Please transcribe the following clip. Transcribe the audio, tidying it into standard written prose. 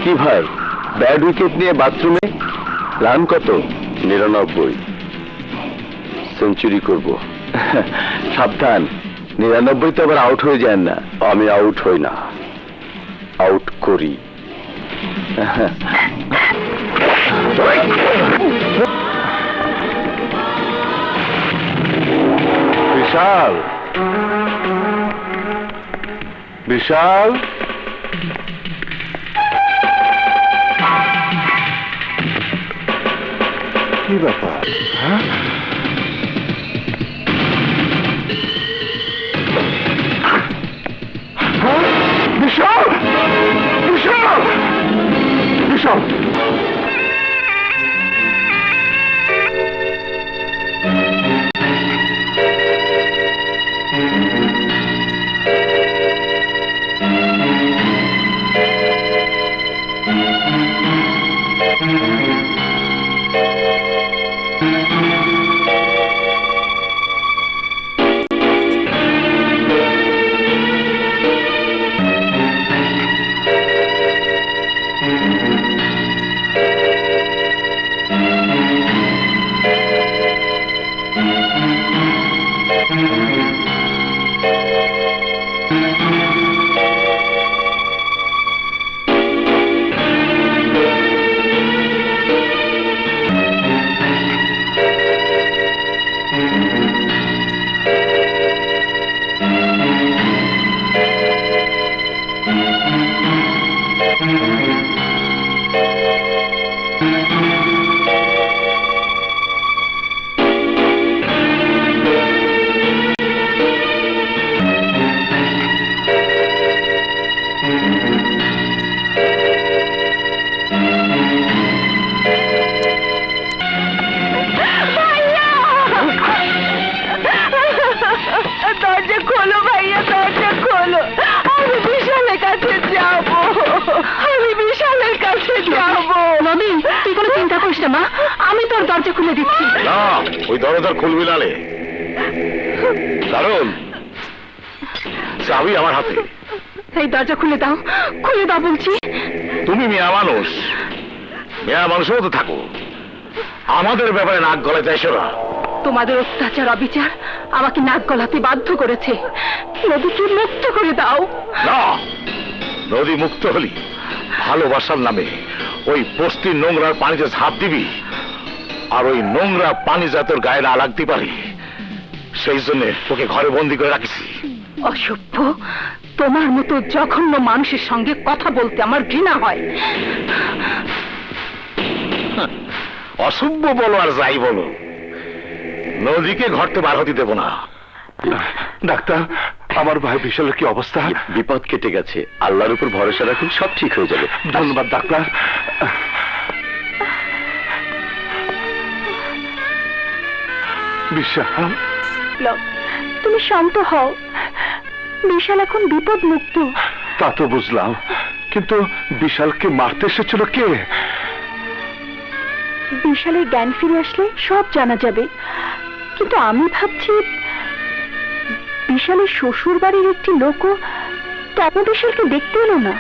কি ভাই, bad wicket নিয়ে বাথরুমে? রান কত? 99। সেঞ্চুরি করব। সাবধান, 99 তো আবার আউট হয়ে যায় না। আমি আউট হই না, আউট করি। বিশাল, বিশাল, কি ব্যাপার? হ্যাঁ, বিশাল, বিশাল, বিশাল। দরজা খোলো ভাইয়া, দরজা খোলো। আমি বিশালের কাছে যাব, আমি বিশালের কাছে যাব। নবী, তুই কোনো চিন্তা করিস না মা, আমি তোর দরজা খুলে দিচ্ছি। না, ওই দরজা খুলবি নালে, কারণ চাবি আমার হাতে। এই দরজা খুলে দাও, খুলে দাও বলছি। তুমি মেয়া মানুষ, মেয়া মানুষের মতো থাকো, আমাদের ব্যাপারে নাক গলায় যাইছো না। তোমাদের অত্যাচার অবিচার আমাকে নাক গলাতে বাধ্য করেছে। নদীকে মুক্ত করে দাও। না, নদী মুক্ত হলি ভালোবাসার নামে ওই বস্তির নোংরার পানিতে ঝাঁপ দিবি, আর ওই নোংরা পানি যাতে তোর গায়ে না লাগতে পারে সেই জন্য ওকে ঘরে বন্দি করে রাখিস। অসভ্য, তোমার মতো জঘন্য মানুষের সঙ্গে কথা বলতে আমার ঘৃণা হয়। অসভ্য বলো আর যাই বলো, নদীকে ঘরতে বার হতে দেব না। ডাক্তার, আমার ভাই বিশালের কি অবস্থা? বিপদ কেটে গেছে, আল্লাহর উপর ভরসা রাখুন, সব ঠিক হয়ে যাবে। ধন্যবাদ ডাক্তার। বিশাল, তুমি শান্ত হও, বিশাল এখন বিপদ মুক্ত। তা তো বুঝলাম, কিন্তু বিশালকে মারতে এসেছিল কে? বিশালের জ্ঞান ফিরে আসলে সব জানা যাবে, কিন্তু আমি ভাবছি বিশালের শ্বশুর বাড়ির একটি লোকও তবে বিশালকে দেখতে এলো না।